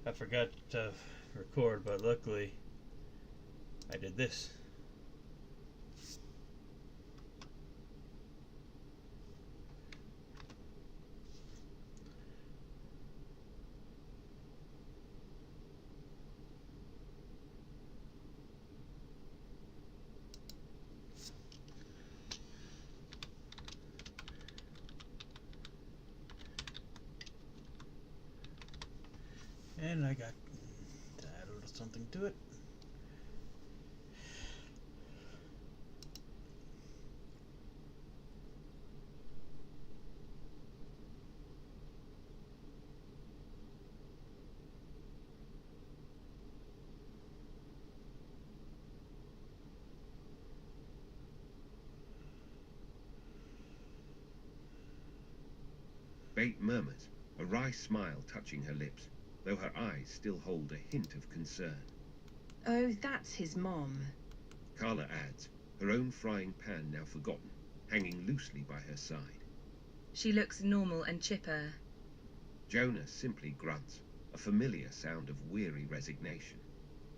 I forgot to record, but luckily I did this. And I got to add a little something to it. Bait murmurs, a wry smile touching her lips, though her eyes still hold a hint of concern. Oh, that's his mom. Carla adds, her own frying pan now forgotten, hanging loosely by her side. She looks normal and chipper. Jonah simply grunts, a familiar sound of weary resignation.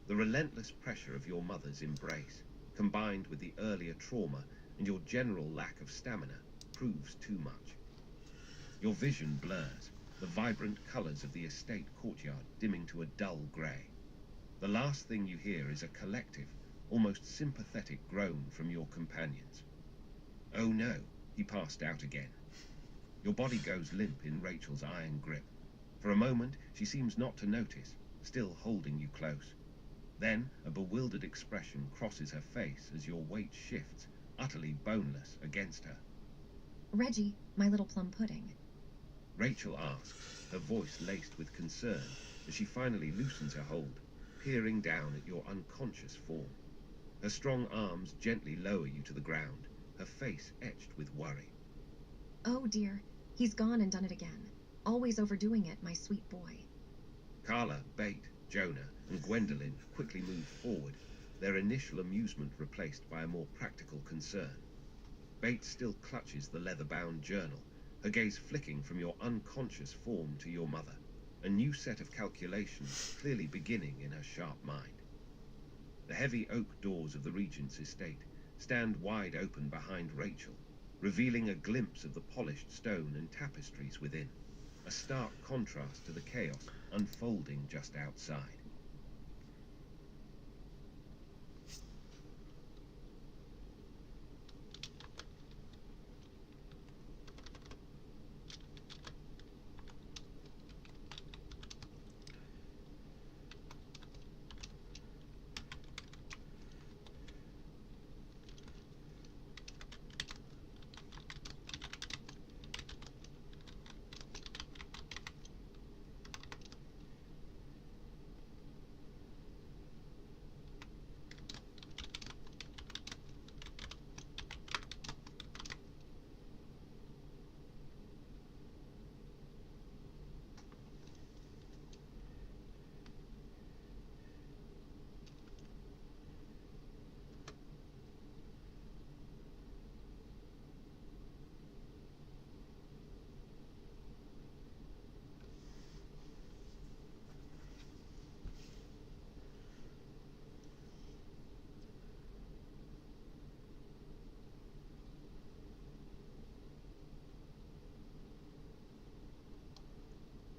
The relentless pressure of your mother's embrace, combined with the earlier trauma and your general lack of stamina, proves too much. Your vision blurs, the vibrant colours of the estate courtyard dimming to a dull grey. The last thing you hear is a collective, almost sympathetic groan from your companions. Oh no, he passed out again. Your body goes limp in Rachel's iron grip. For a moment, she seems not to notice, still holding you close. Then, a bewildered expression crosses her face as your weight shifts, utterly boneless, against her. Reggie, my little plum pudding. Rachel asks, her voice laced with concern, as she finally loosens her hold, peering down at your unconscious form. Her strong arms gently lower you to the ground, her face etched with worry. Oh dear, he's gone and done it again. Always overdoing it, my sweet boy. Carla, Bait, Jonah, and Gwendolyn quickly move forward, their initial amusement replaced by a more practical concern. Bait still clutches the leather-bound journal, her gaze flicking from your unconscious form to your mother, a new set of calculations clearly beginning in her sharp mind. The heavy oak doors of the Regent's estate stand wide open behind Rachel, revealing a glimpse of the polished stone and tapestries within, a stark contrast to the chaos unfolding just outside.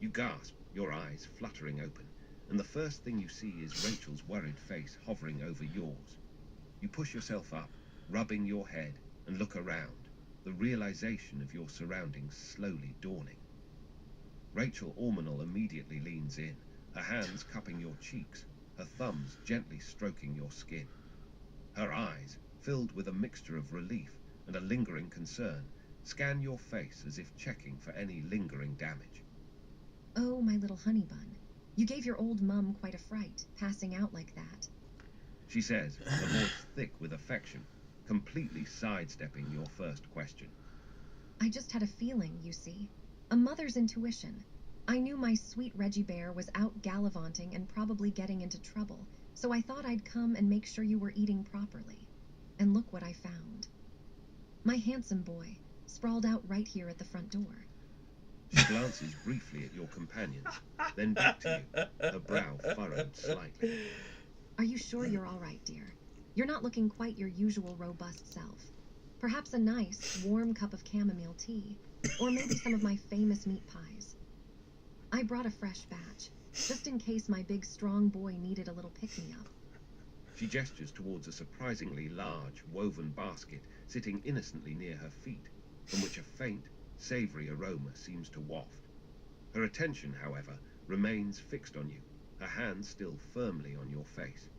You gasp, your eyes fluttering open, and the first thing you see is Rachel's worried face hovering over yours. You push yourself up, rubbing your head, and look around, the realization of your surroundings slowly dawning. Rachel Ormanel immediately leans in, her hands cupping your cheeks, her thumbs gently stroking your skin. Her eyes, filled with a mixture of relief and a lingering concern, scan your face as if checking for any lingering damage. Oh, my little honey bun. You gave your old mum quite a fright, passing out like that. She says, her voice thick with affection, completely sidestepping your first question. I just had a feeling, you see. A mother's intuition. I knew my sweet Reggie Bear was out gallivanting and probably getting into trouble, so I thought I'd come and make sure you were eating properly. And look what I found. My handsome boy, sprawled out right here at the front door. She glances briefly at your companions, then back to you, her brow furrowed slightly. Are you sure you're all right, dear? You're not looking quite your usual robust self. Perhaps a nice, warm cup of chamomile tea, or maybe some of my famous meat pies. I brought a fresh batch, just in case my big, strong boy needed a little pick-me-up. She gestures towards a surprisingly large, woven basket sitting innocently near her feet, from which a faint, savoury aroma seems to waft. Her attention, however, remains fixed on you, her hand still firmly on your face.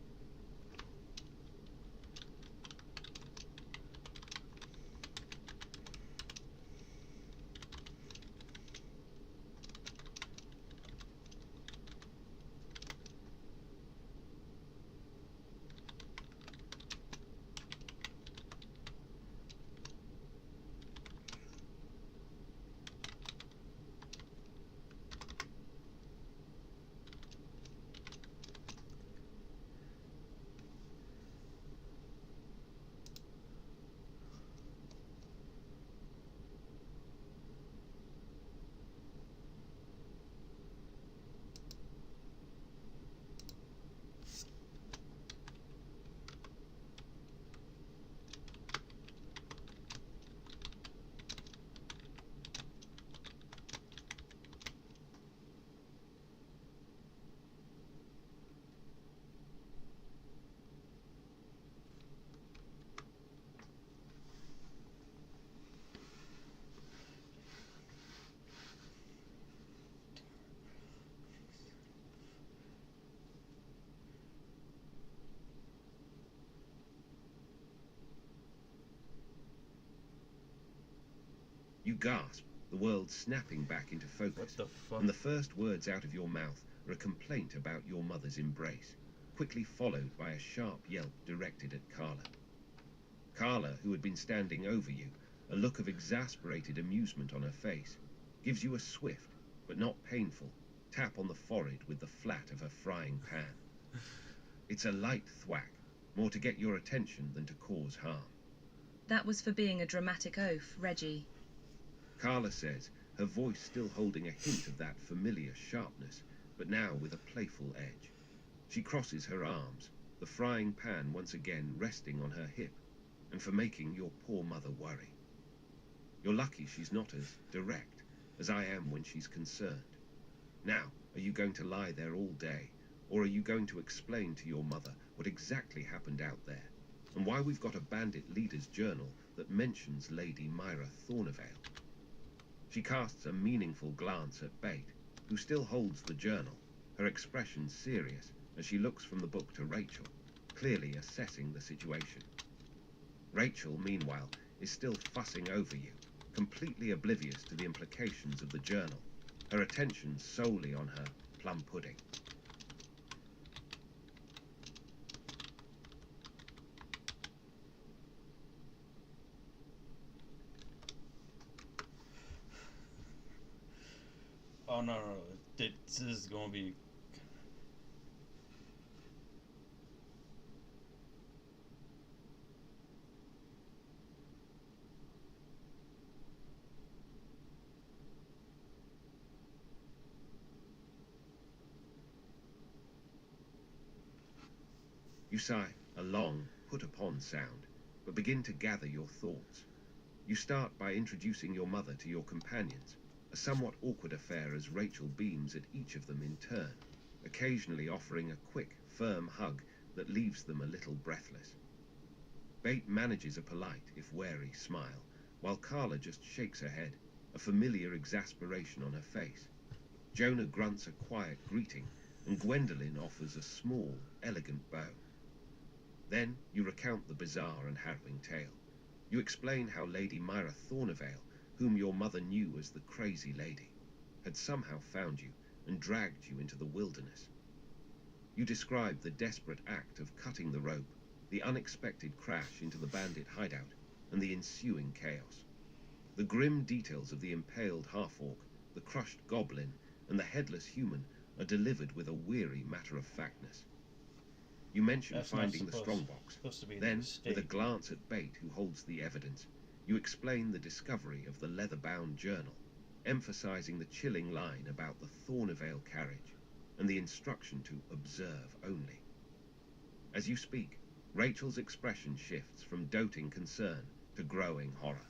You gasp, the world snapping back into What focus, the fuck? and the first words out of your mouth are a complaint about your mother's embrace, quickly followed by a sharp yelp directed at Carla. Carla, who had been standing over you, a look of exasperated amusement on her face, gives you a swift, but not painful, tap on the forehead with the flat of her frying pan. It's a light thwack, more to get your attention than to cause harm. That was for being a dramatic oaf, Reggie. Carla says, her voice still holding a hint of that familiar sharpness, but now with a playful edge. She crosses her arms, the frying pan once again resting on her hip, and for making your poor mother worry. You're lucky she's not as direct as I am when she's concerned. Now, are you going to lie there all day, or are you going to explain to your mother what exactly happened out there, and why we've got a bandit leader's journal that mentions Lady Myra Thornevale? She casts a meaningful glance at Bate, who still holds the journal, her expression serious as she looks from the book to Rachel, clearly assessing the situation. Rachel, meanwhile, is still fussing over you, completely oblivious to the implications of the journal, her attention solely on her plum pudding. Oh no, this is gonna be. You sigh, a long, put-upon sound, but begin to gather your thoughts. You start by introducing your mother to your companions, a somewhat awkward affair as Rachel beams at each of them in turn, occasionally offering a quick, firm hug that leaves them a little breathless. Bate manages a polite, if wary, smile, while Carla just shakes her head, a familiar exasperation on her face. Jonah grunts a quiet greeting, and Gwendolyn offers a small, elegant bow. Then you recount the bizarre and harrowing tale. You explain how Lady Myra Thornevale, whom your mother knew as the Crazy Lady, had somehow found you and dragged you into the wilderness. You describe the desperate act of cutting the rope, the unexpected crash into the bandit hideout, and the ensuing chaos. The grim details of the impaled half-orc, the crushed goblin, and the headless human are delivered with a weary matter-of-factness. You mention That's finding not the strongbox. supposed to be Then, the with a mistake. glance at Bate, who holds the evidence, you explain the discovery of the leather-bound journal, emphasizing the chilling line about the Thornevale carriage and the instruction to observe only. As you speak, Rachel's expression shifts from doting concern to growing horror.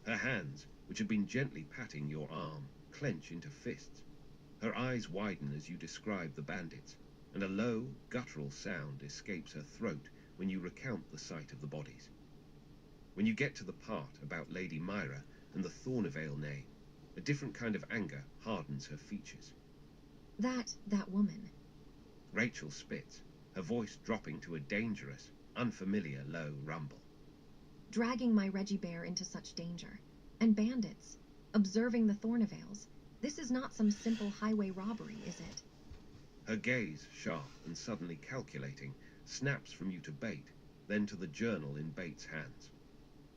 Her hands, which had been gently patting your arm, clench into fists. Her eyes widen as you describe the bandits, and a low, guttural sound escapes her throat when you recount the sight of the bodies. When you get to the part about Lady Myra and the Thornevale name, a different kind of anger hardens her features. That woman. Rachel spits, her voice dropping to a dangerous, unfamiliar low rumble. Dragging my Reggie Bear into such danger. And bandits. Observing the Thornevales. This is not some simple highway robbery, is it? Her gaze, sharp and suddenly calculating, snaps from you to Bate, then to the journal in Bate's hands.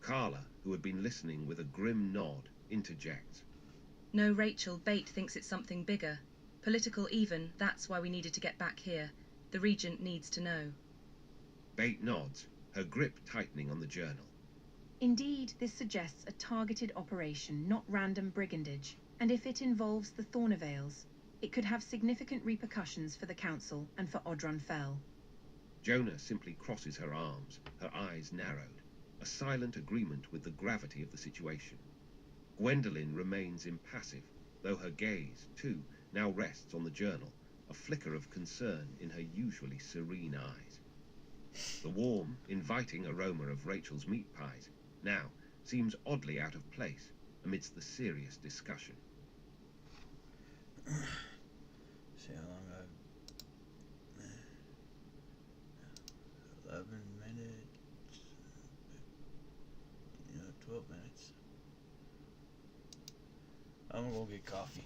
Carla, who had been listening with a grim nod, interjects. No, Rachel, Bate thinks it's something bigger. Political even, that's why we needed to get back here. The Regent needs to know. Bate nods, her grip tightening on the journal. Indeed, this suggests a targeted operation, not random brigandage, and if it involves the Thornevales, it could have significant repercussions for the Council and for Odron Fell. Jonah simply crosses her arms, her eyes narrowed, a silent agreement with the gravity of the situation. Gwendolen remains impassive, though her gaze, too, now rests on the journal, a flicker of concern in her usually serene eyes. The warm, inviting aroma of Rachel's meat pies now seems oddly out of place amidst the serious discussion. See how long 11 minutes. 12 minutes. I'm gonna go get coffee.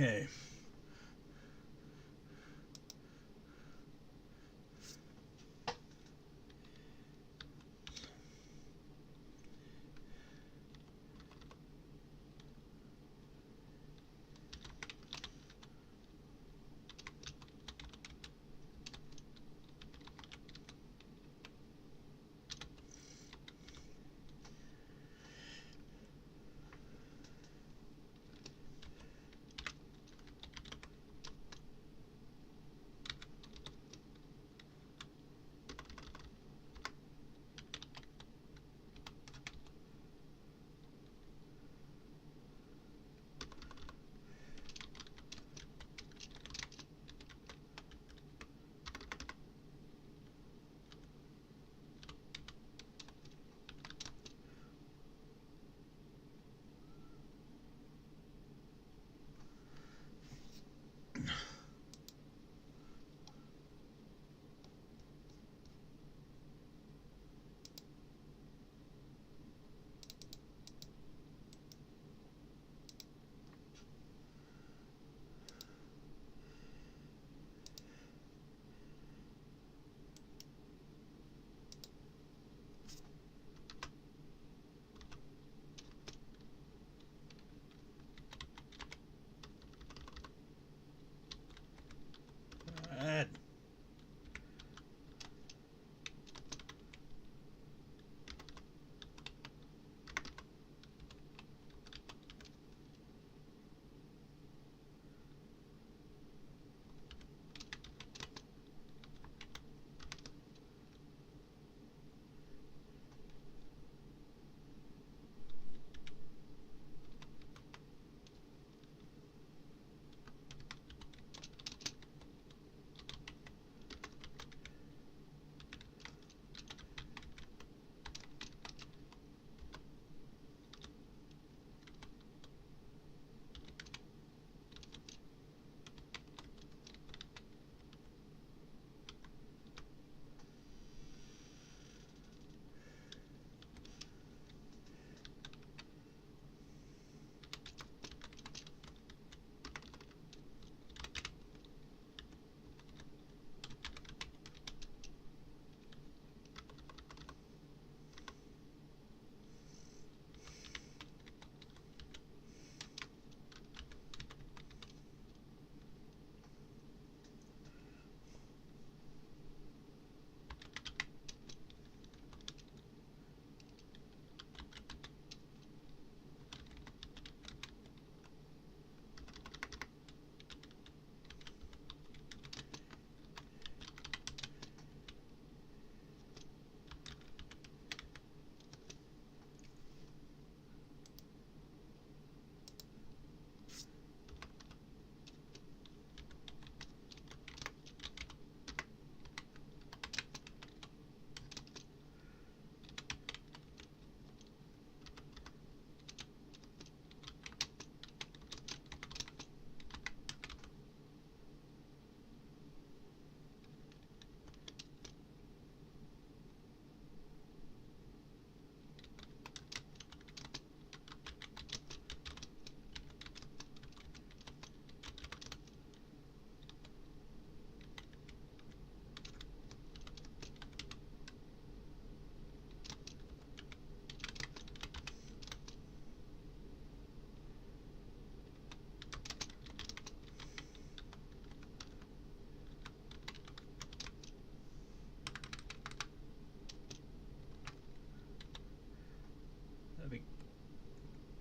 Okay. Alright.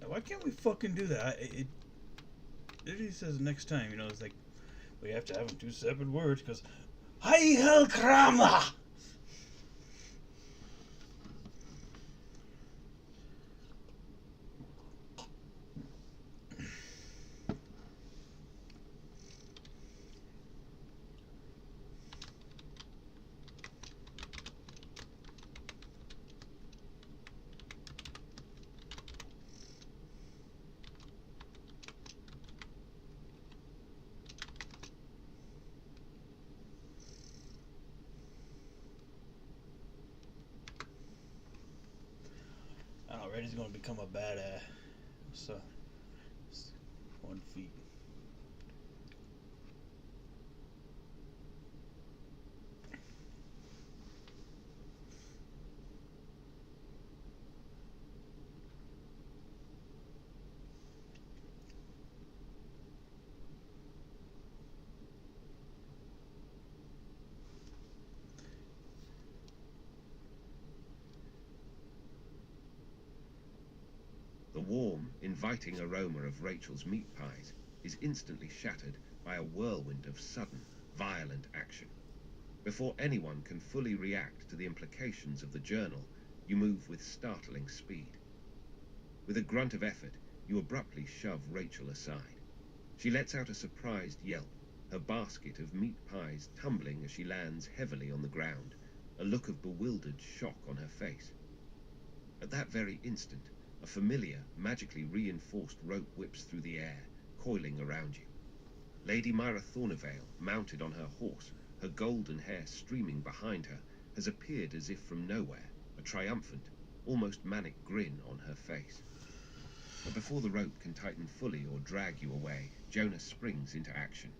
Why can't we fucking do that? It literally says next time, it's like we have to have them two separate words because Heil Kramer! I don't know, Reddy's gonna become a badass. So, 1 feet. The warm, inviting aroma of Rachel's meat pies is instantly shattered by a whirlwind of sudden, violent action. Before anyone can fully react to the implications of the journal, you move with startling speed. With a grunt of effort, you abruptly shove Rachel aside. She lets out a surprised yelp, her basket of meat pies tumbling as she lands heavily on the ground, a look of bewildered shock on her face. At that very instant, a familiar, magically reinforced rope whips through the air, coiling around you. Lady Myra Thornevale, mounted on her horse, her golden hair streaming behind her, has appeared as if from nowhere, a triumphant, almost manic grin on her face. But before the rope can tighten fully or drag you away, Jonah springs into action.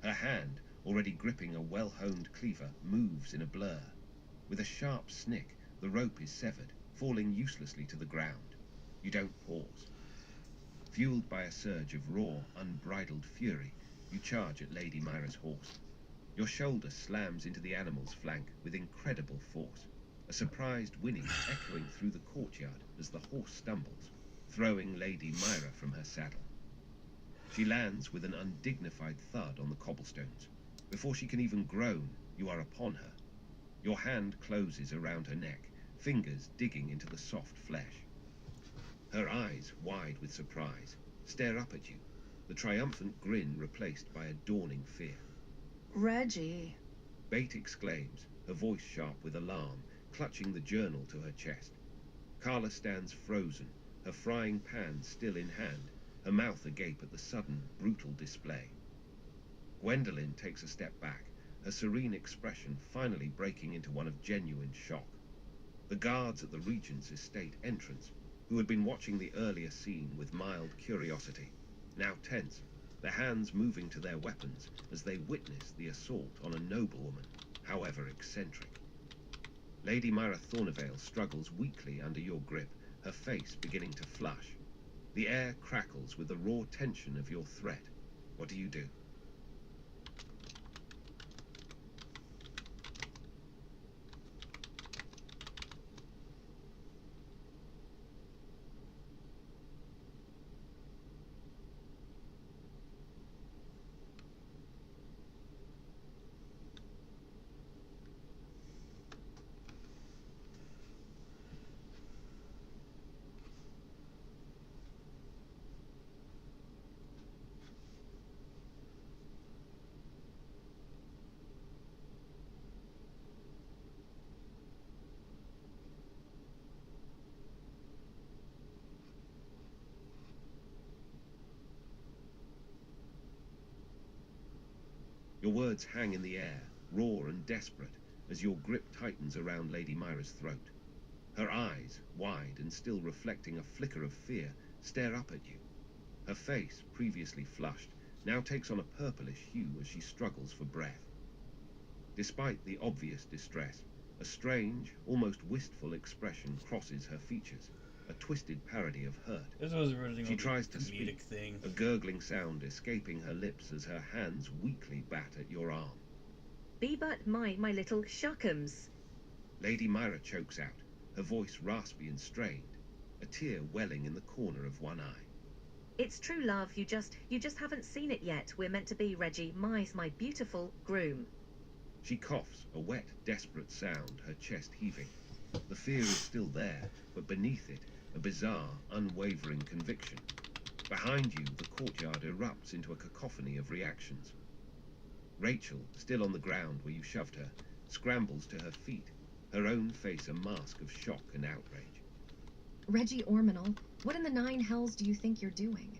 Her hand, already gripping a well-honed cleaver, moves in a blur. With a sharp snick, the rope is severed, falling uselessly to the ground. You don't pause. Fueled by a surge of raw, unbridled fury, you charge at Lady Myra's horse. Your shoulder slams into the animal's flank with incredible force, a surprised whinny echoing through the courtyard as the horse stumbles, throwing Lady Myra from her saddle. She lands with an undignified thud on the cobblestones. Before she can even groan, you are upon her. Your hand closes around her neck, fingers digging into the soft flesh. Her eyes, wide with surprise, stare up at you, the triumphant grin replaced by a dawning fear. Reggie. Bate exclaims, her voice sharp with alarm, clutching the journal to her chest. Carla stands frozen, her frying pan still in hand, her mouth agape at the sudden, brutal display. Gwendolen takes a step back, her serene expression finally breaking into one of genuine shock. The guards at the Regent's estate entrance, who had been watching the earlier scene with mild curiosity, now tense, their hands moving to their weapons as they witness the assault on a noblewoman, however eccentric. Lady Myra Thornevale struggles weakly under your grip, her face beginning to flush. The air crackles with the raw tension of your threat. What do? Your words hang in the air, raw and desperate, as your grip tightens around Lady Myra's throat. Her eyes, wide and still reflecting a flicker of fear, stare up at you. Her face, previously flushed, now takes on a purplish hue as she struggles for breath. Despite the obvious distress, a strange, almost wistful expression crosses her features, a twisted parody of hurt. This was originally She a tries to comedic speak, thing. a gurgling sound escaping her lips as her hands weakly bat at your arm. Be but my little shuckums. Lady Myra chokes out, her voice raspy and strained, a tear welling in the corner of one eye. It's true, love. You just haven't seen it yet. We're meant to be, Reggie, my beautiful groom. She coughs, a wet, desperate sound, her chest heaving. The fear is still there, but beneath it, a bizarre, unwavering conviction. Behind you, the courtyard erupts into a cacophony of reactions. Rachel, still on the ground where you shoved her, scrambles to her feet, her own face a mask of shock and outrage. Reggie Ormanel, what in the nine hells do you think you're doing?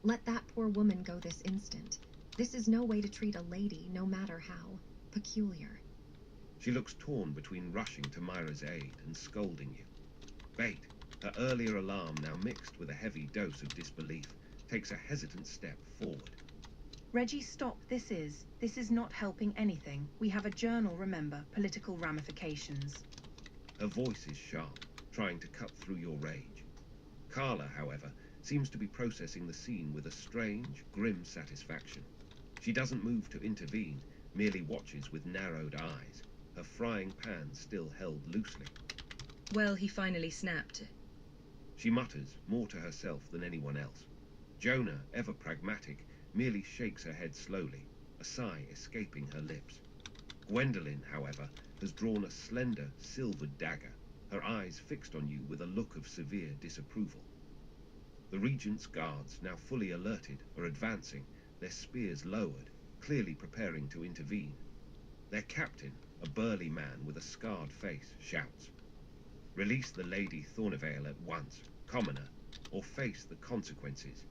Let that poor woman go this instant. This is no way to treat a lady, no matter how. Peculiar. She looks torn between rushing to Myra's aid and scolding you. Bate, her earlier alarm now mixed with a heavy dose of disbelief, takes a hesitant step forward. Reggie, stop. This is not helping anything. We have a journal, remember, political ramifications. Her voice is sharp, trying to cut through your rage. Carla, however, seems to be processing the scene with a strange, grim satisfaction. She doesn't move to intervene, merely watches with narrowed eyes, her frying pan still held loosely. Well, he finally snapped. She mutters more to herself than anyone else. Jonah, ever pragmatic, merely shakes her head slowly, a sigh escaping her lips. Gwendolen, however, has drawn a slender, silvered dagger, her eyes fixed on you with a look of severe disapproval. The Regent's guards, now fully alerted, are advancing, their spears lowered, clearly preparing to intervene. Their captain, a burly man with a scarred face, shouts, "Release the Lady Thornevale at once, commoner, or face the consequences."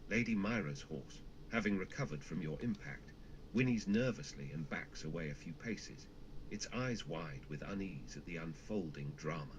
Lady Myra's horse, having recovered from your impact, whinnies nervously and backs away a few paces, its eyes wide with unease at the unfolding drama.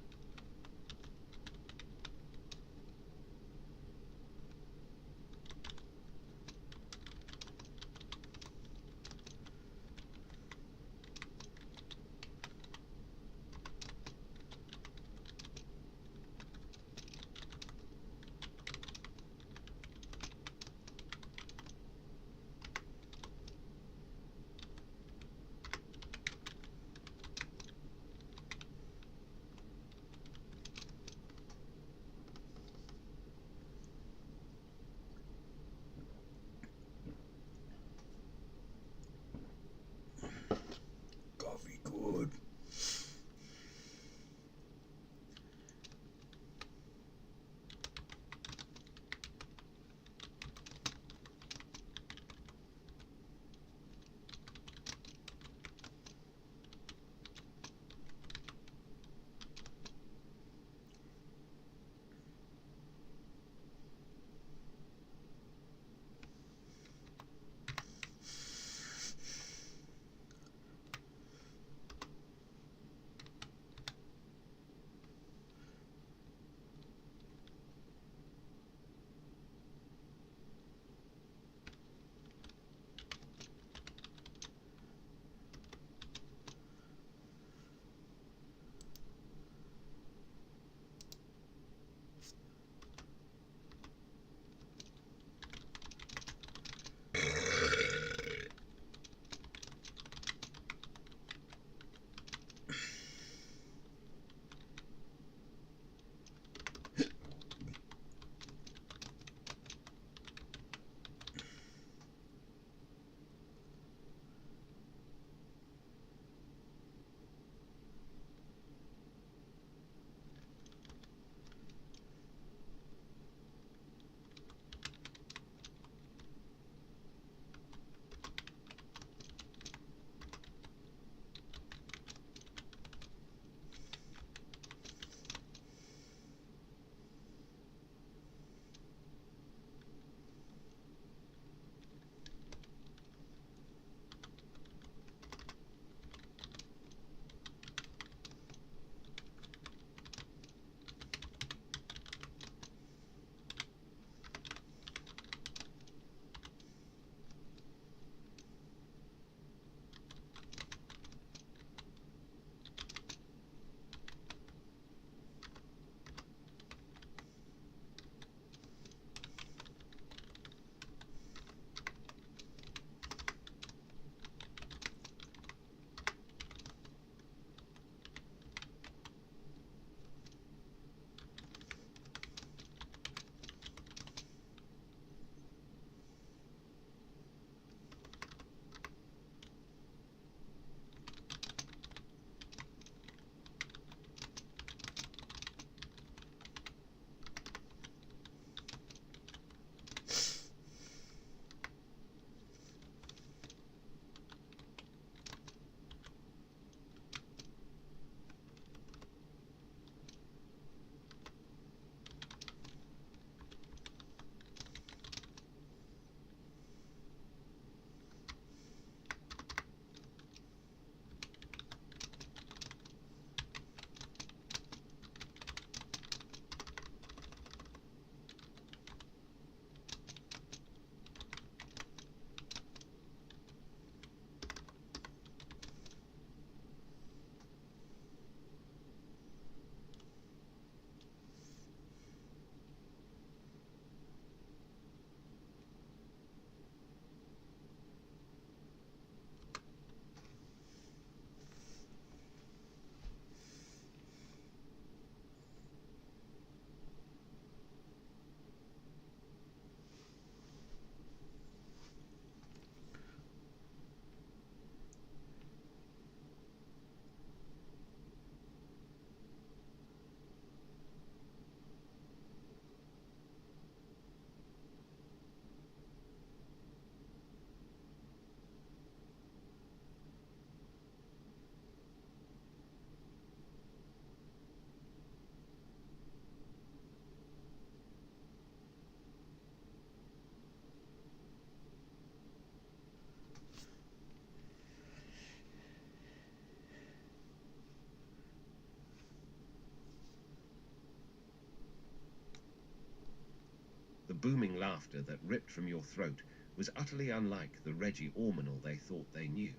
The booming laughter that ripped from your throat was utterly unlike the Reggie Ormanal they thought they knew.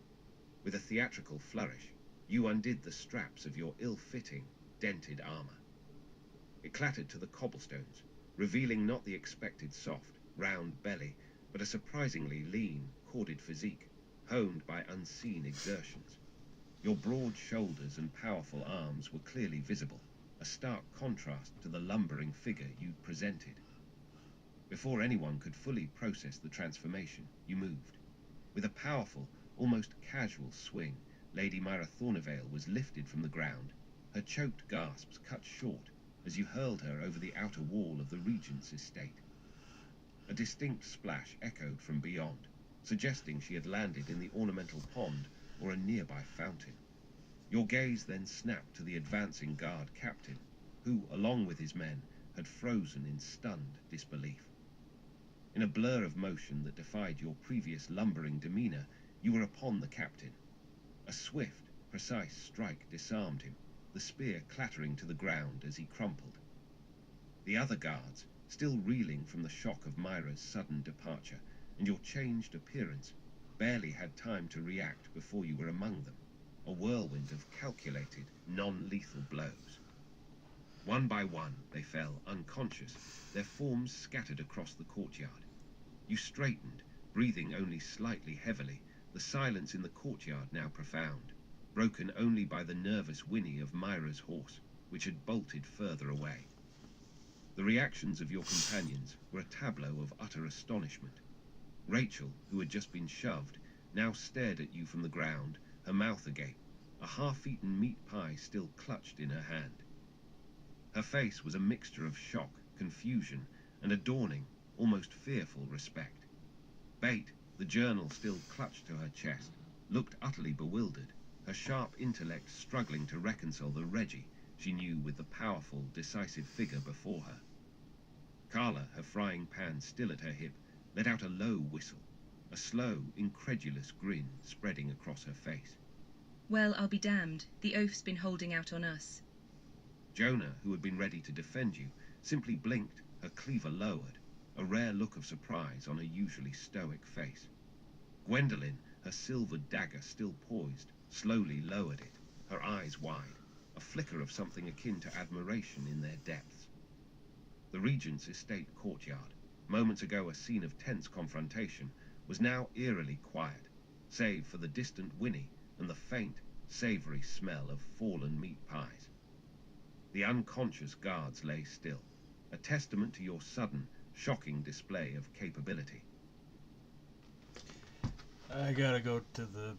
With a theatrical flourish, you undid the straps of your ill-fitting, dented armor. It clattered to the cobblestones, revealing not the expected soft, round belly, but a surprisingly lean, corded physique, honed by unseen exertions. Your broad shoulders and powerful arms were clearly visible, a stark contrast to the lumbering figure you'd presented. Before anyone could fully process the transformation, you moved. With a powerful, almost casual swing, Lady Myra Thornevale was lifted from the ground, her choked gasps cut short as you hurled her over the outer wall of the Regent's estate. A distinct splash echoed from beyond, suggesting she had landed in the ornamental pond or a nearby fountain. Your gaze then snapped to the advancing guard captain, who, along with his men, had frozen in stunned disbelief. In a blur of motion that defied your previous lumbering demeanor, you were upon the captain. A swift, precise strike disarmed him, the spear clattering to the ground as he crumpled. The other guards, still reeling from the shock of Myra's sudden departure and your changed appearance, barely had time to react before you were among them, a whirlwind of calculated, non-lethal blows. One by one, they fell unconscious, their forms scattered across the courtyard. You straightened, breathing only slightly heavily, the silence in the courtyard now profound, broken only by the nervous whinny of Myra's horse, which had bolted further away. The reactions of your companions were a tableau of utter astonishment. Rachel, who had just been shoved, now stared at you from the ground, her mouth agape, a half-eaten meat pie still clutched in her hand. Her face was a mixture of shock, confusion, and a dawning, almost fearful respect. Bate, the journal still clutched to her chest, looked utterly bewildered, her sharp intellect struggling to reconcile the Reggie she knew with the powerful, decisive figure before her. Carla, her frying pan still at her hip, let out a low whistle, a slow, incredulous grin spreading across her face. Well, I'll be damned. The oaf's been holding out on us. Jonah, who had been ready to defend you, simply blinked, her cleaver lowered, a rare look of surprise on her usually stoic face. Gwendolen, her silvered dagger still poised, slowly lowered it, her eyes wide, a flicker of something akin to admiration in their depths. The Regent's estate courtyard, moments ago a scene of tense confrontation, was now eerily quiet, save for the distant whinny and the faint, savory smell of fallen meat pies. The unconscious guards lay still, a testament to your sudden, shocking display of capability. I gotta go to the...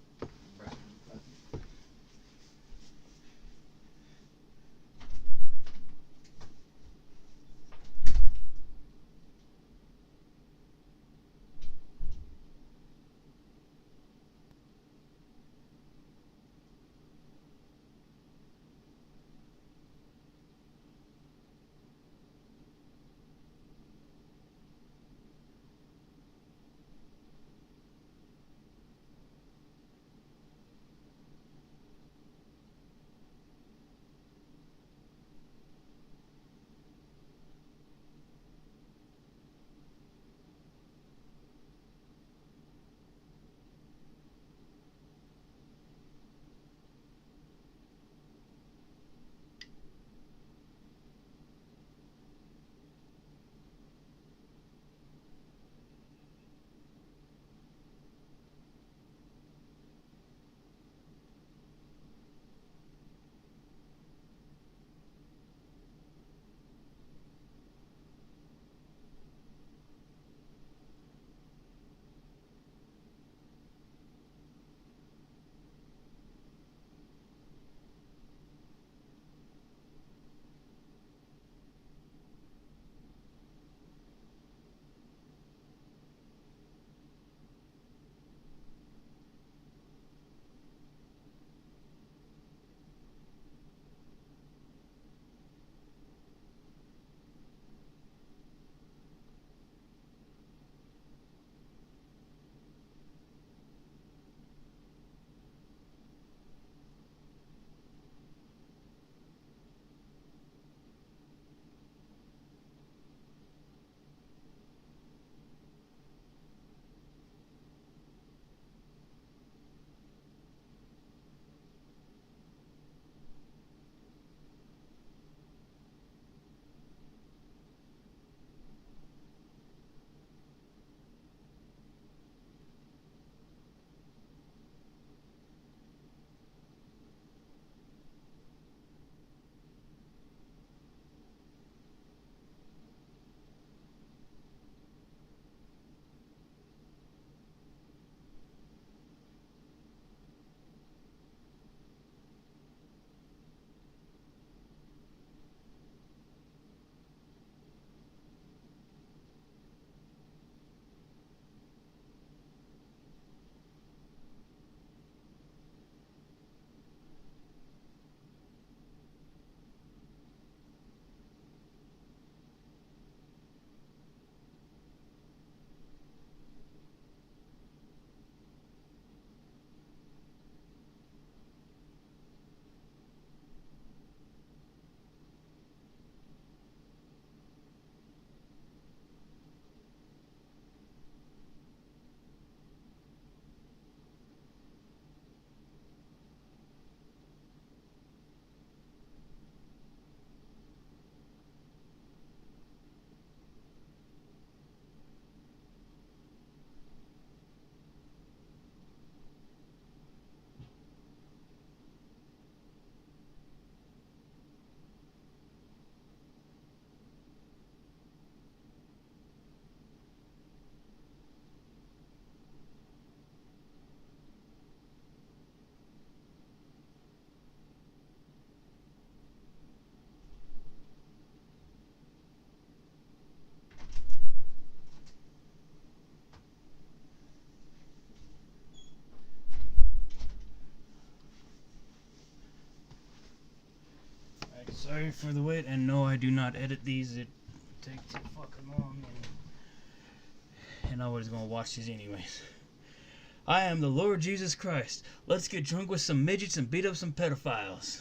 sorry for the wait, and no, I do not edit these. It takes too fucking long, and nobody's gonna watch these anyways. I am the Lord Jesus Christ. Let's get drunk with some midgets and beat up some pedophiles.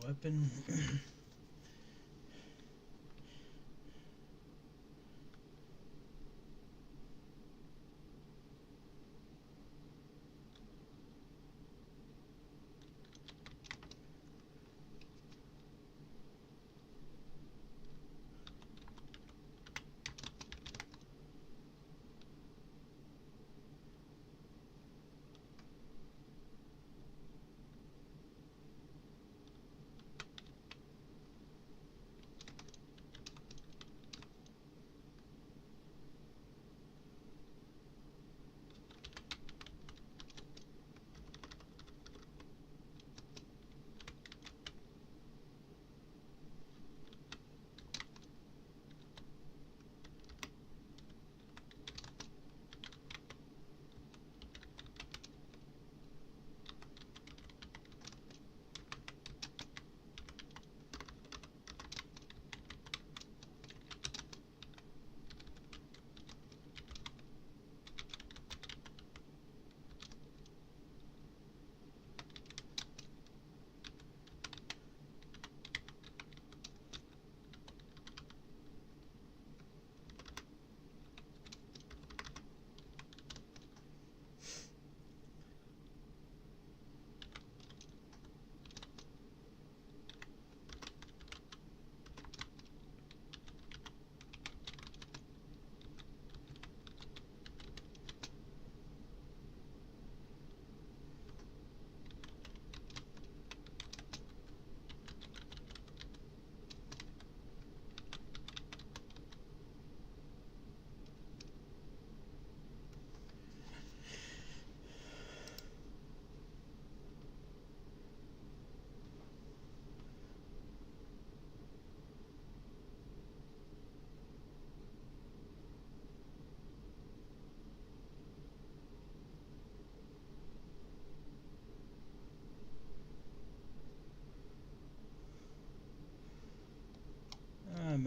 Weapon.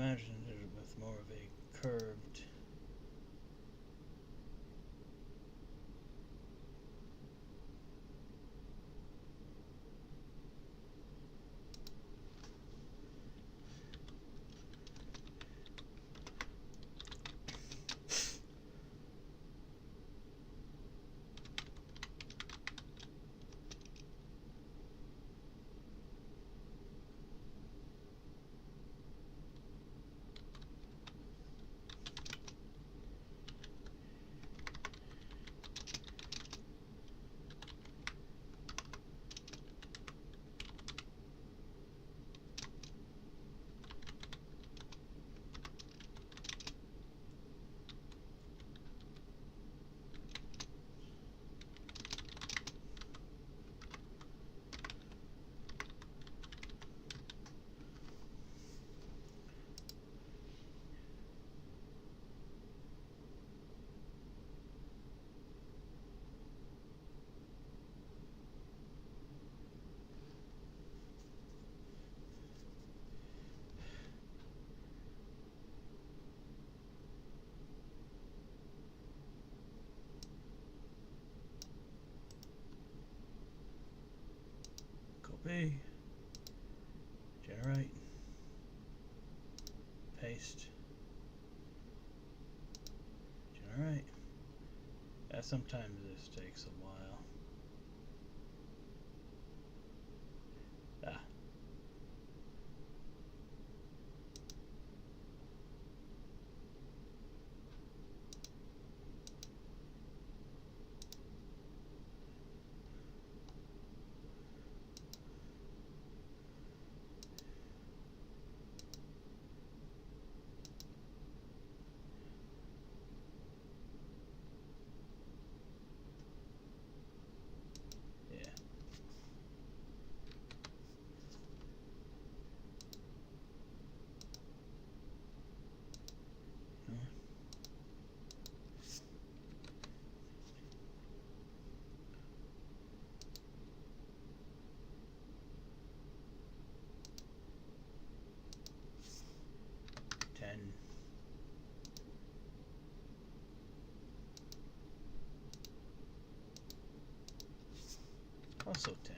imagined it with more of a curved. Copy. Generate. Paste. Generate. Yeah, sometimes this takes a while. Ah. Yeah. Ten. Also 10.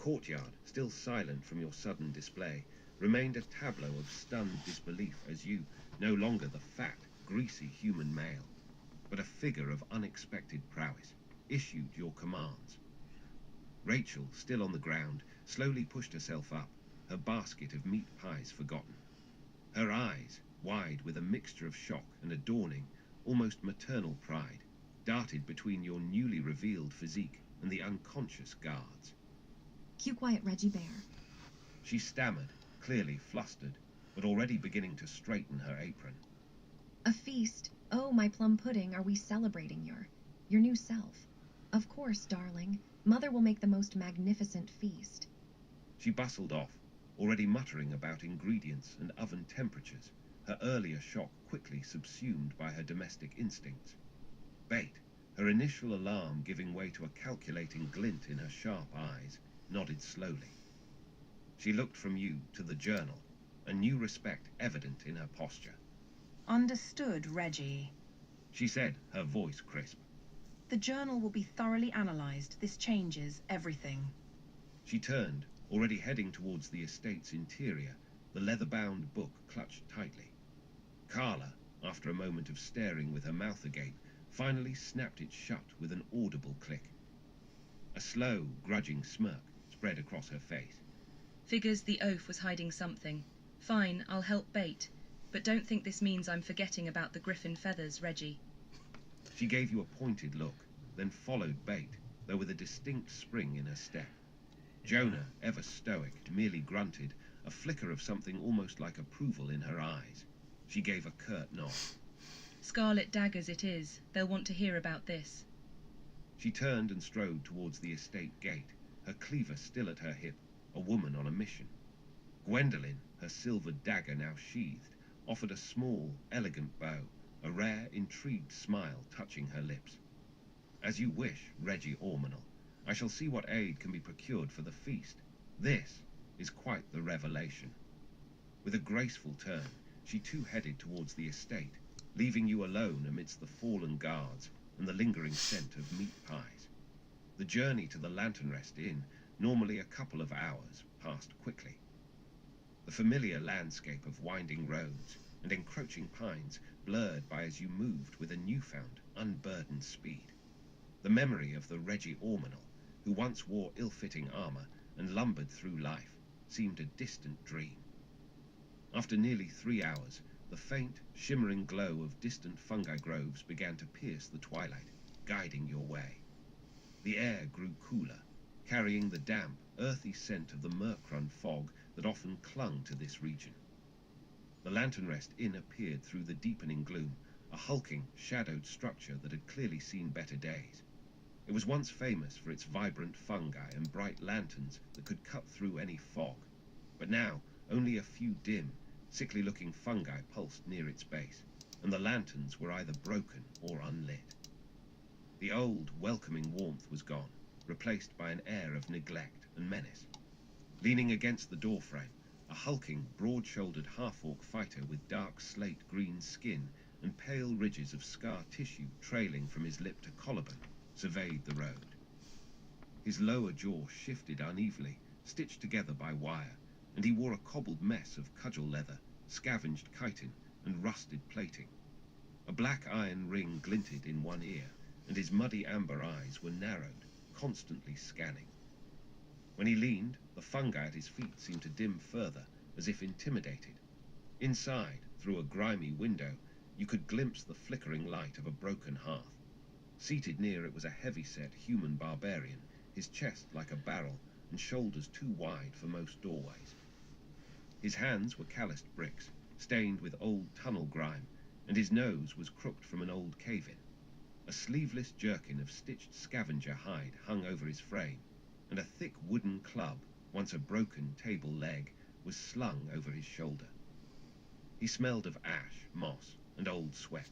courtyard, still silent from your sudden display, remained a tableau of stunned disbelief as you, no longer the fat, greasy human male, but a figure of unexpected prowess, issued your commands. Rachel, still on the ground, slowly pushed herself up, her basket of meat pies forgotten. Her eyes, wide with a mixture of shock and a dawning, almost maternal pride, darted between your newly revealed physique and the unconscious guards. Keep quiet, Reggie Bear. She stammered, clearly flustered, but already beginning to straighten her apron. A feast? Oh, my plum pudding, are we celebrating your new self? Of course, darling. Mother will make the most magnificent feast. She bustled off, already muttering about ingredients and oven temperatures, her earlier shock quickly subsumed by her domestic instincts. Bait, her initial alarm giving way to a calculating glint in her sharp eyes, nodded slowly. She looked from you to the journal, a new respect evident in her posture. Understood, Reggie. She said, her voice crisp. The journal will be thoroughly analysed. This changes everything. She turned, already heading towards the estate's interior, the leather-bound book clutched tightly. Carla, after a moment of staring with her mouth agape, finally snapped it shut with an audible click. A slow, grudging smirk spread across her face. Figures the oaf was hiding something. Fine, I'll help bait. But don't think this means I'm forgetting about the griffin feathers, Reggie. She gave you a pointed look, then followed bait, though with a distinct spring in her step. Jonah, ever stoic, merely grunted, a flicker of something almost like approval in her eyes. She gave a curt nod. Scarlet daggers it is. They'll want to hear about this. She turned and strode towards the estate gate, her cleaver still at her hip, a woman on a mission. Gwendolen, her silver dagger now sheathed, offered a small, elegant bow, a rare, intrigued smile touching her lips. As you wish, Reggie Ormanel. I shall see what aid can be procured for the feast. This is quite the revelation. With a graceful turn, she too headed towards the estate, leaving you alone amidst the fallen guards and the lingering scent of meat pies. The journey to the Lantern Rest Inn, normally a couple of hours, passed quickly. The familiar landscape of winding roads and encroaching pines blurred by as you moved with a newfound, unburdened speed. The memory of the Reggie Ormanel, who once wore ill-fitting armor and lumbered through life, seemed a distant dream. After nearly 3 hours, the faint, shimmering glow of distant fungi groves began to pierce the twilight, guiding your way. The air grew cooler, carrying the damp, earthy scent of the Murkrun fog that often clung to this region. The Lantern Rest Inn appeared through the deepening gloom, a hulking, shadowed structure that had clearly seen better days. It was once famous for its vibrant fungi and bright lanterns that could cut through any fog, but now only a few dim, sickly-looking fungi pulsed near its base, and the lanterns were either broken or unlit. The old, welcoming warmth was gone, replaced by an air of neglect and menace. Leaning against the doorframe, a hulking, broad-shouldered half-orc fighter with dark slate-green skin and pale ridges of scar tissue trailing from his lip to collarbone, surveyed the road. His lower jaw shifted unevenly, stitched together by wire, and he wore a cobbled mess of cudgel leather, scavenged chitin, and rusted plating. A black iron ring glinted in one ear, and his muddy amber eyes were narrowed, constantly scanning. When he leaned, the fungi at his feet seemed to dim further, as if intimidated. Inside, through a grimy window, you could glimpse the flickering light of a broken hearth. Seated near it was a heavy-set human barbarian, his chest like a barrel, and shoulders too wide for most doorways. His hands were calloused bricks, stained with old tunnel grime, and his nose was crooked from an old cave-in. A sleeveless jerkin of stitched scavenger hide hung over his frame, and a thick wooden club, once a broken table leg, was slung over his shoulder. He smelled of ash, moss, and old sweat.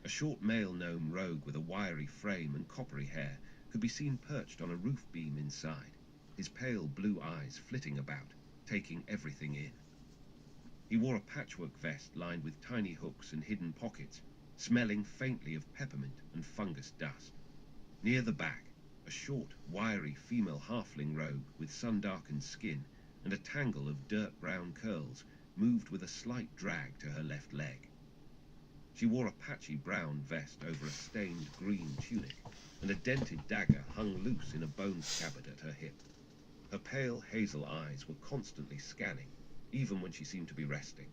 A short male gnome rogue with a wiry frame and coppery hair could be seen perched on a roof beam inside, his pale blue eyes flitting about, taking everything in. He wore a patchwork vest lined with tiny hooks and hidden pockets, smelling faintly of peppermint and fungus dust. Near the back, A short, wiry female halfling rogue with sun-darkened skin and a tangle of dirt-brown curls moved with a slight drag to her left leg. She wore a patchy brown vest over a stained green tunic, and a dented dagger hung loose in a bone scabbard at her hip. Her pale hazel eyes were constantly scanning, even when she seemed to be resting.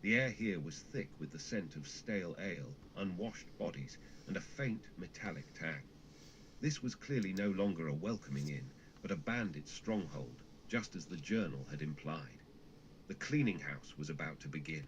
The air here was thick with the scent of stale ale, unwashed bodies, and a faint metallic tang. This was clearly no longer a welcoming inn, but a bandit stronghold, just as the journal had implied. The cleaning house was about to begin.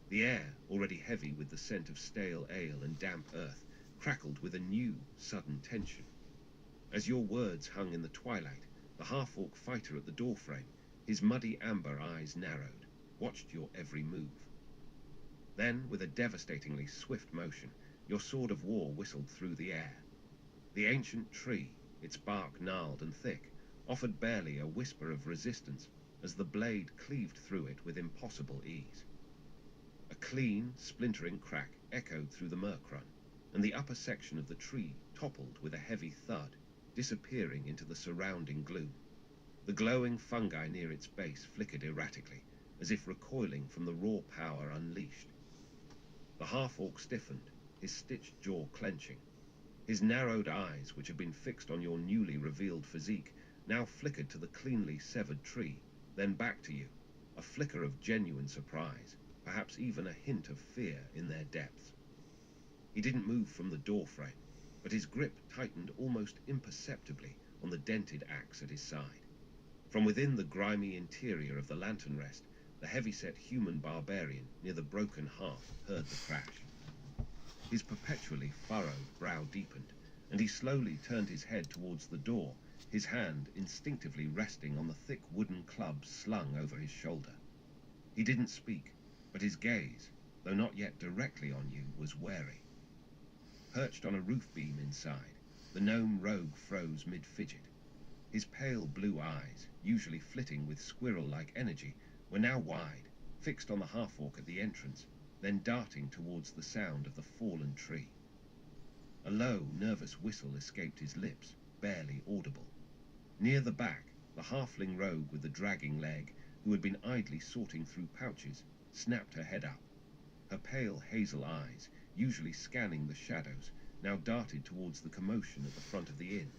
The air, already heavy with the scent of stale ale and damp earth, crackled with a new, sudden tension. As your words hung in the twilight, the half-orc fighter at the doorframe, his muddy amber eyes narrowed, watched your every move. Then, with a devastatingly swift motion, your sword of war whistled through the air. The ancient tree, its bark gnarled and thick, offered barely a whisper of resistance as the blade cleaved through it with impossible ease. A clean, splintering crack echoed through the murk run, and the upper section of the tree toppled with a heavy thud, disappearing into the surrounding gloom. The glowing fungi near its base flickered erratically, as if recoiling from the raw power unleashed. The half-orc stiffened, his stitched jaw clenching. His narrowed eyes, which had been fixed on your newly revealed physique, now flickered to the cleanly severed tree, then back to you, a flicker of genuine surprise, perhaps even a hint of fear in their depths. He didn't move from the doorframe, but his grip tightened almost imperceptibly on the dented axe at his side. From within the grimy interior of the lantern rest, the heavy-set human barbarian near the broken hearth heard the crash. His perpetually furrowed brow deepened, and he slowly turned his head towards the door, his hand instinctively resting on the thick wooden club slung over his shoulder. He didn't speak, but his gaze, though not yet directly on you, was wary. Perched on a roof beam inside, the gnome rogue froze mid-fidget. His pale blue eyes, usually flitting with squirrel-like energy, were now wide, fixed on the half-orc at the entrance, then darting towards the sound of the fallen tree. A low, nervous whistle escaped his lips, barely audible. Near the back, the halfling rogue with the dragging leg, who had been idly sorting through pouches, snapped her head up. Her pale hazel eyes, usually scanning the shadows, now darted towards the commotion at the front of the inn.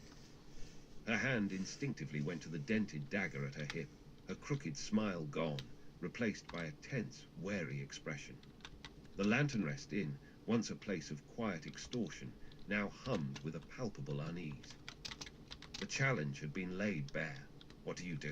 Her hand instinctively went to the dented dagger at her hip, her crooked smile gone, replaced by a tense, wary expression. The Lantern Rest Inn, once a place of quiet extortion, now hummed with a palpable unease. The challenge had been laid bare. What do you do?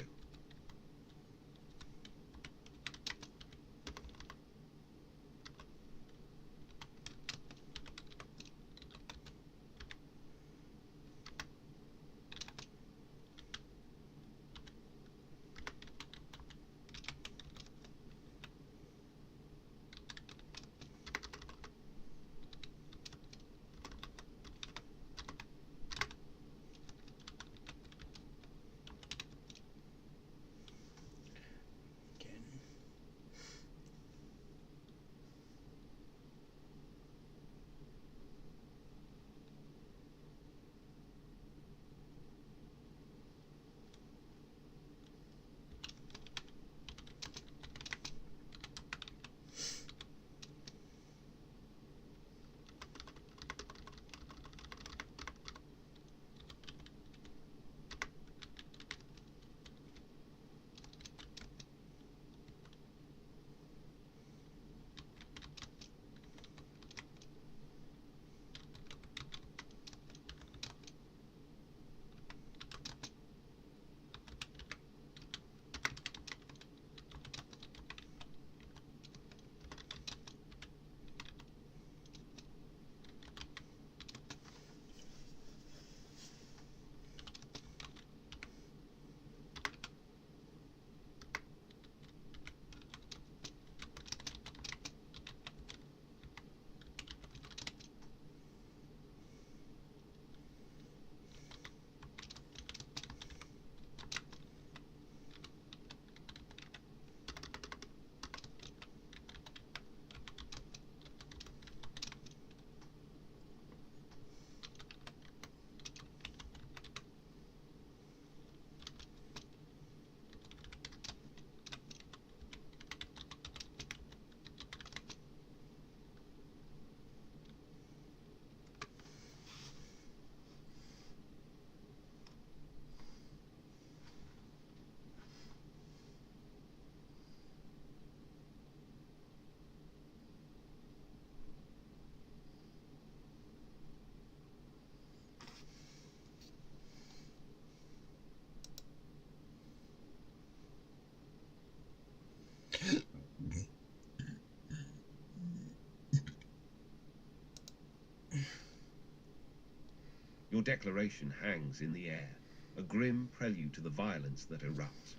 Your declaration hangs in the air, a grim prelude to the violence that erupts.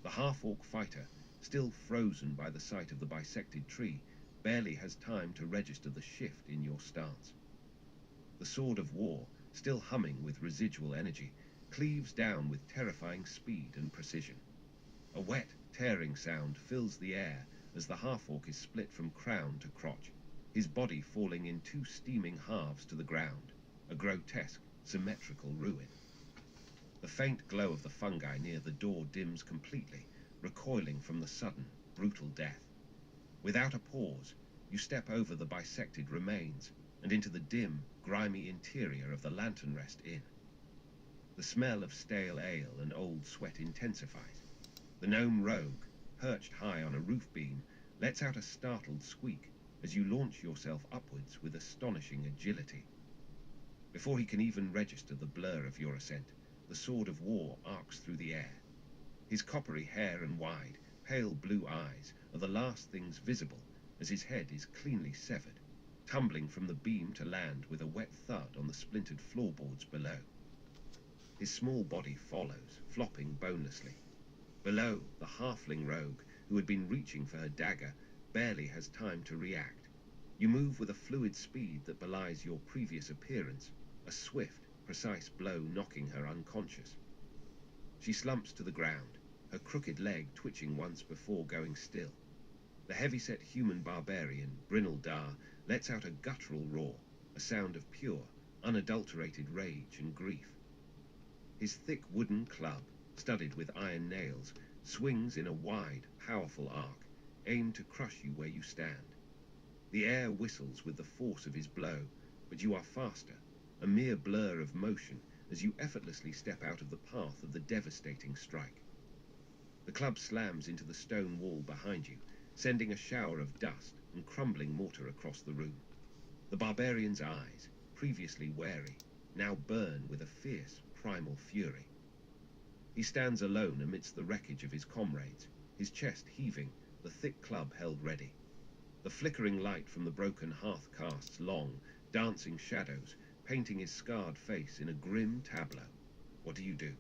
The half-orc fighter, still frozen by the sight of the bisected tree, barely has time to register the shift in your stance. The sword of war, still humming with residual energy, cleaves down with terrifying speed and precision. A wet, tearing sound fills the air as the half-orc is split from crown to crotch, his body falling in two steaming halves to the ground, a grotesque, symmetrical ruin. The faint glow of the fungi near the door dims completely, recoiling from the sudden, brutal death. Without a pause, you step over the bisected remains and into the dim, grimy interior of the Lantern Rest Inn. The smell of stale ale and old sweat intensifies. The gnome rogue, perched high on a roof beam, lets out a startled squeak as you launch yourself upwards with astonishing agility. Before he can even register the blur of your ascent, the sword of war arcs through the air. His coppery hair and wide, pale blue eyes are the last things visible as his head is cleanly severed, tumbling from the beam to land with a wet thud on the splintered floorboards below. His small body follows, flopping bonelessly. Below, the halfling rogue, who had been reaching for her dagger, barely has time to react. You move with a fluid speed that belies your previous appearance, a swift, precise blow knocking her unconscious. She slumps to the ground, her crooked leg twitching once before going still. The heavy-set human barbarian, Brynel Dar, lets out a guttural roar, a sound of pure, unadulterated rage and grief. His thick wooden club, studded with iron nails, swings in a wide, powerful arc, aimed to crush you where you stand. The air whistles with the force of his blow, but you are faster, a mere blur of motion as you effortlessly step out of the path of the devastating strike. The club slams into the stone wall behind you, sending a shower of dust and crumbling mortar across the room. The barbarian's eyes, previously wary, now burn with a fierce, primal fury. He stands alone amidst the wreckage of his comrades, his chest heaving, the thick club held ready. The flickering light from the broken hearth casts long, dancing shadows, painting his scarred face in a grim tableau. What do you do?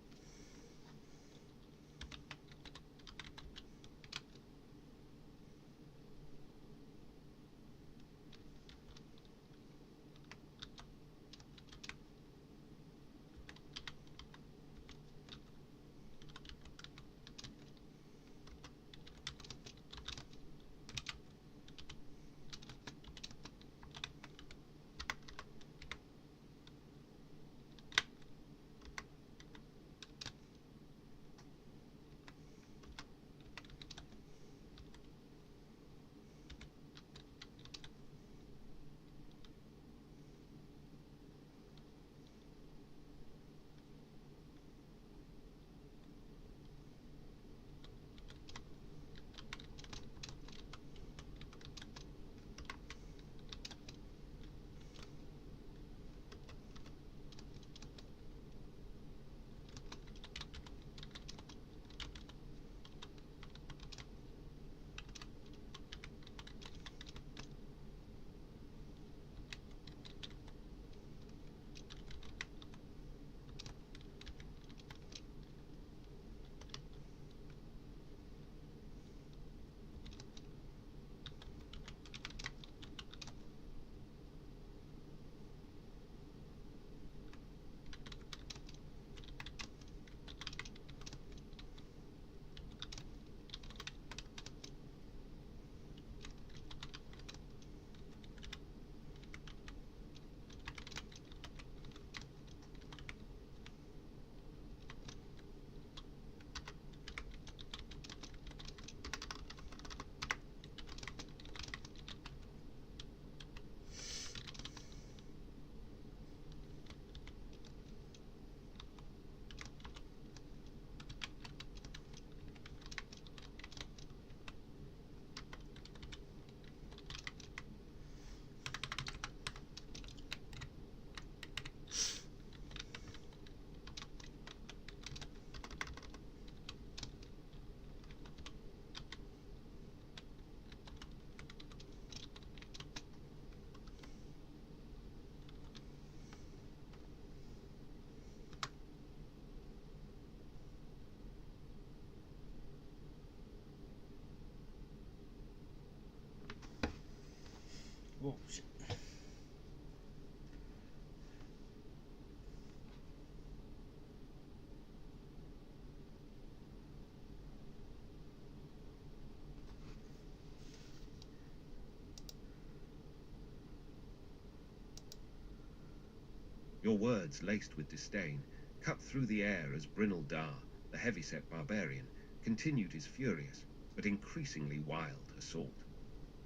Your words, laced with disdain, cut through the air as Brynel Dar, the heavyset barbarian, continued his furious, but increasingly wild assault.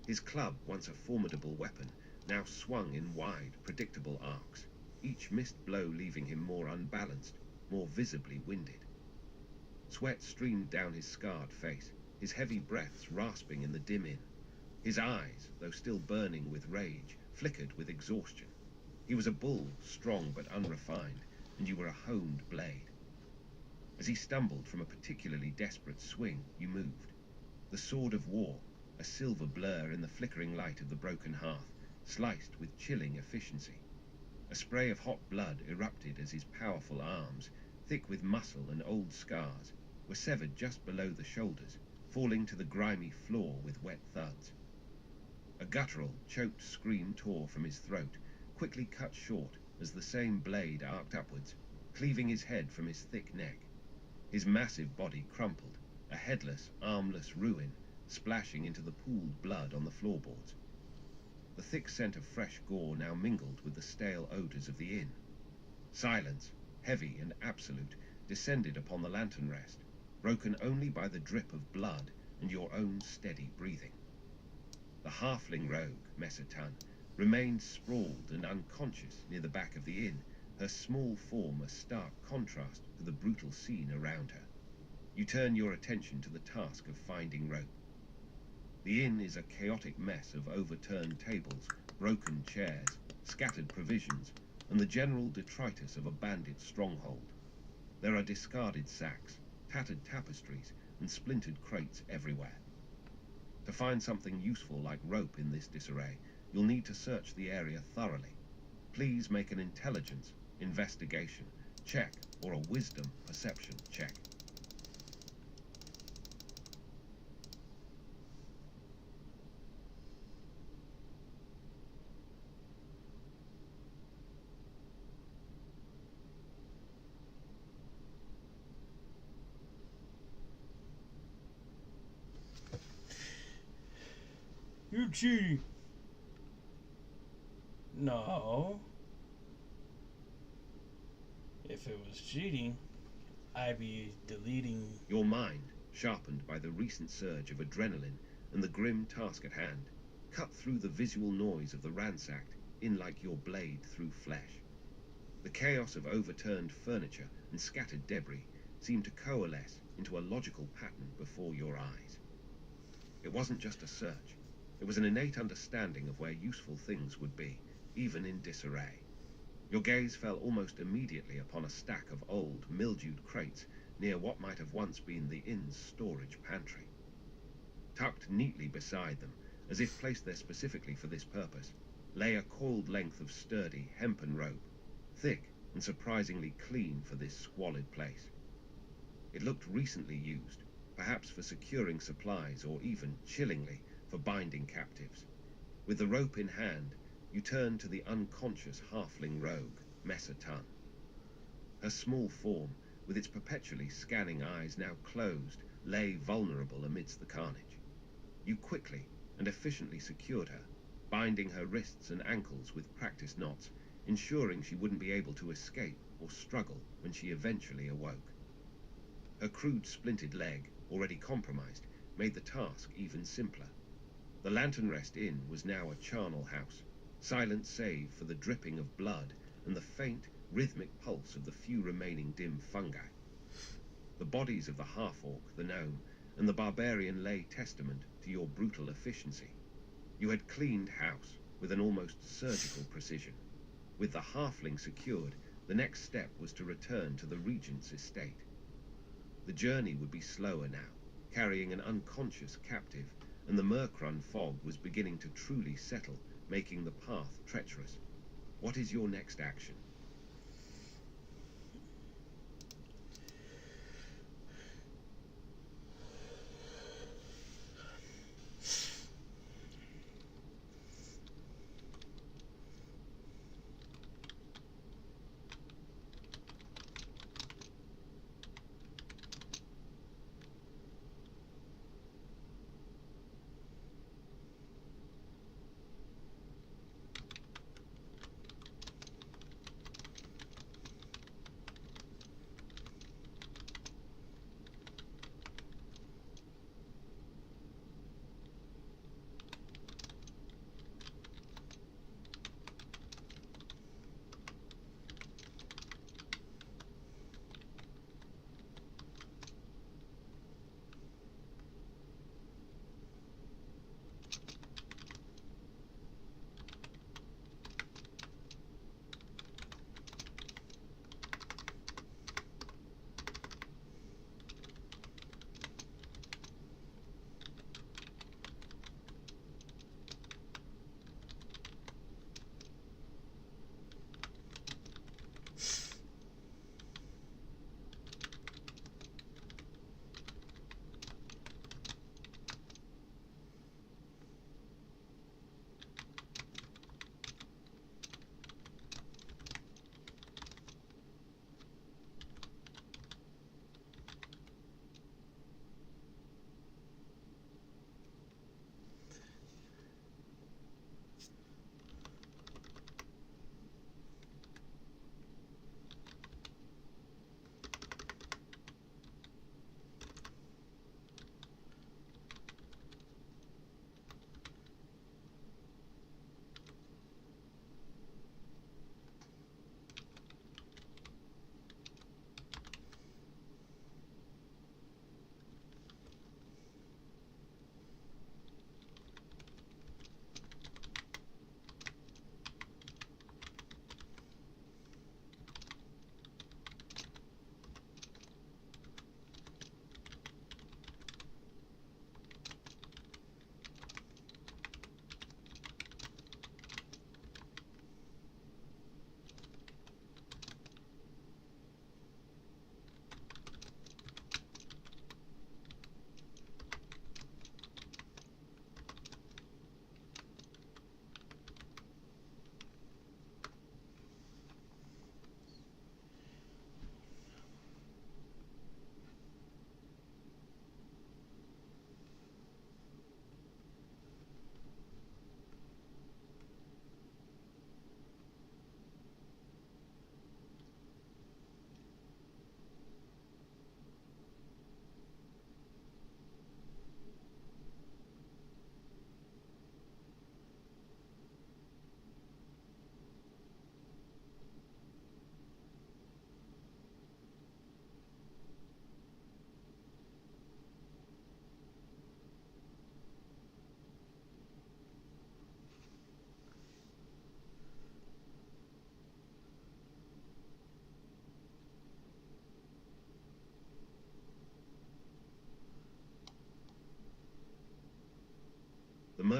His club, once a formidable weapon, now swung in wide, predictable arcs, each missed blow leaving him more unbalanced, more visibly winded. Sweat streamed down his scarred face, his heavy breaths rasping in the dim inn. His eyes, though still burning with rage, flickered with exhaustion. He was a bull, strong but unrefined, and you were a honed blade. As he stumbled from a particularly desperate swing, you moved. The sword of war, a silver blur in the flickering light of the broken hearth, sliced with chilling efficiency. A spray of hot blood erupted as his powerful arms, thick with muscle and old scars, were severed just below the shoulders, falling to the grimy floor with wet thuds. A guttural, choked scream tore from his throat, quickly cut short as the same blade arced upwards, cleaving his head from his thick neck. His massive body crumpled, a headless, armless ruin, splashing into the pooled blood on the floorboards. The thick scent of fresh gore now mingled with the stale odours of the inn. Silence, heavy and absolute, descended upon the lantern rest, broken only by the drip of blood and your own steady breathing. The halfling rogue, Messertan, remained sprawled and unconscious near the back of the inn, her small form a stark contrast to the brutal scene around her. You turn your attention to the task of finding rope. The inn is a chaotic mess of overturned tables, broken chairs, scattered provisions, and the general detritus of a bandit stronghold. There are discarded sacks, tattered tapestries, and splintered crates everywhere. To find something useful like rope in this disarray, you'll need to search the area thoroughly. Please make an intelligence, investigation, check, or a wisdom perception check. You're cheating. No. If it was cheating, I'd be deleting. Your mind, sharpened by the recent surge of adrenaline and the grim task at hand, cut through the visual noise of the ransacked in like your blade through flesh. The chaos of overturned furniture and scattered debris seemed to coalesce into a logical pattern before your eyes. It wasn't just a search. It was an innate understanding of where useful things would be, even in disarray. Your gaze fell almost immediately upon a stack of old, mildewed crates near what might have once been the inn's storage pantry. Tucked neatly beside them, as if placed there specifically for this purpose, lay a coiled length of sturdy hempen rope, thick and surprisingly clean for this squalid place. It looked recently used, perhaps for securing supplies or even, chillingly, for binding captives. With the rope in hand, you turned to the unconscious halfling rogue, Messertan. Her small form, with its perpetually scanning eyes now closed, lay vulnerable amidst the carnage. You quickly and efficiently secured her, binding her wrists and ankles with practiced knots, ensuring she wouldn't be able to escape or struggle when she eventually awoke. Her crude splintered leg, already compromised, made the task even simpler. The Lantern Rest Inn was now a charnel house, silent save for the dripping of blood and the faint, rhythmic pulse of the few remaining dim fungi. The bodies of the half-orc, the gnome, and the barbarian lay testament to your brutal efficiency. You had cleaned house with an almost surgical precision. With the halfling secured, the next step was to return to the regent's estate. The journey would be slower now, carrying an unconscious captive, and the Murkrun fog was beginning to truly settle, making the path treacherous. What is your next action?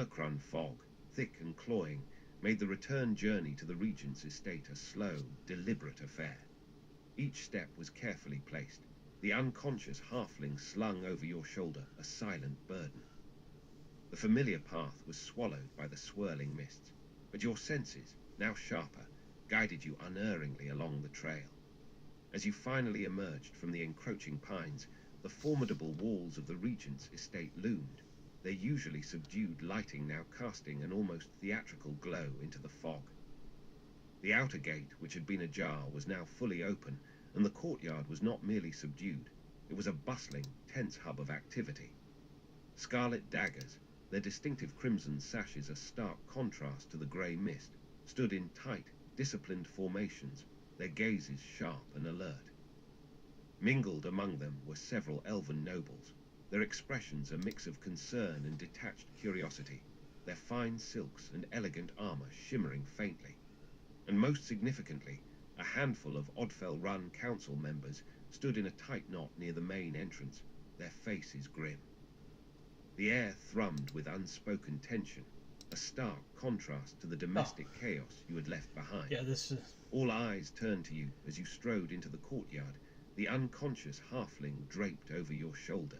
murk-run fog, thick and cloying, made the return journey to the Regent's estate a slow, deliberate affair. Each step was carefully placed, the unconscious halfling slung over your shoulder a silent burden. The familiar path was swallowed by the swirling mists, but your senses, now sharper, guided you unerringly along the trail. As you finally emerged from the encroaching pines, the formidable walls of the Regent's estate loomed, their usually subdued lighting now casting an almost theatrical glow into the fog. The outer gate, which had been ajar, was now fully open, and the courtyard was not merely subdued, it was a bustling, tense hub of activity. Scarlet daggers, their distinctive crimson sashes a stark contrast to the grey mist, stood in tight, disciplined formations, their gazes sharp and alert. Mingled among them were several elven nobles, their expressions a mix of concern and detached curiosity, their fine silks and elegant armour shimmering faintly. And most significantly, a handful of Oddfell-run council members stood in a tight knot near the main entrance, their faces grim. The air thrummed with unspoken tension, a stark contrast to the domestic chaos you had left behind. Yeah, this is... All eyes turned to you as you strode into the courtyard, the unconscious halfling draped over your shoulder.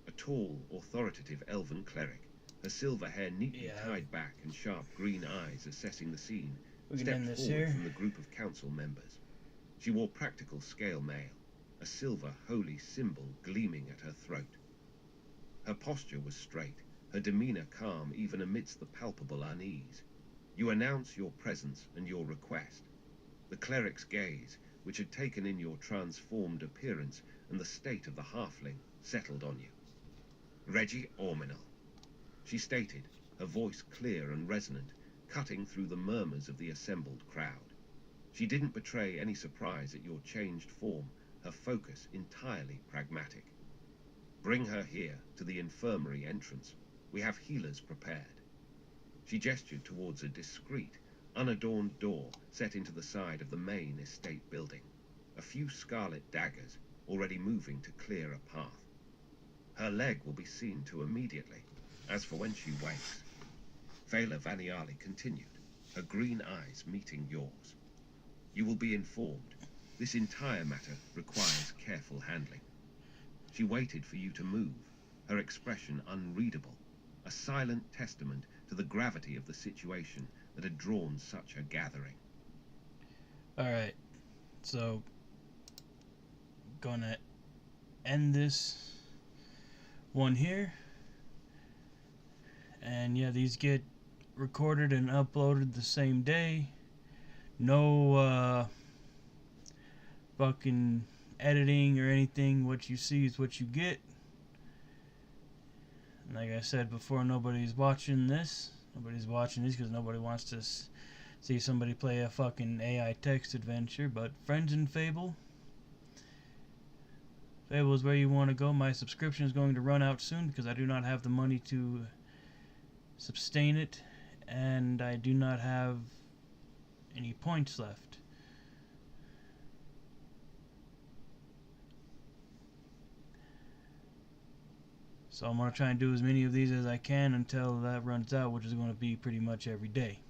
A tall, authoritative elven cleric, her silver hair neatly tied back and sharp green eyes assessing the scene, stepped forward from the group of council members. She wore practical scale mail, a silver holy symbol gleaming at her throat. Her posture was straight, her demeanour calm even amidst the palpable unease. You announce your presence and your request. The cleric's gaze, which had taken in your transformed appearance and the state of the halfling, settled on you. Reggie Orminal, she stated, her voice clear and resonant, cutting through the murmurs of the assembled crowd. She didn't betray any surprise at your changed form, her focus entirely pragmatic. Bring her here, to the infirmary entrance. We have healers prepared. She gestured towards a discreet, unadorned door set into the side of the main estate building, a few scarlet daggers already moving to clear a path. Her leg will be seen to immediately. As for when she wakes, Fela Vaniali continued, her green eyes meeting yours. You will be informed. This entire matter requires careful handling. She waited for you to move, her expression unreadable, a silent testament to the gravity of the situation that had drawn such a gathering. Alright, so gonna end this one here. And yeah, these get recorded and uploaded the same day. No fucking editing or anything. What you see is what you get. And like I said before, nobody's watching this. Nobody's watching this because nobody wants to see somebody play a fucking AI text adventure. But Friends and Fable. Fable is where you want to go. My subscription is going to run out soon because I do not have the money to sustain it. And I do not have any points left. So I'm going to try and do as many of these as I can until that runs out, which is going to be pretty much every day.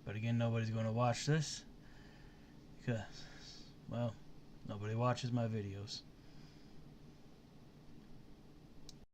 But again, nobody's going to watch this because, well, nobody watches my videos.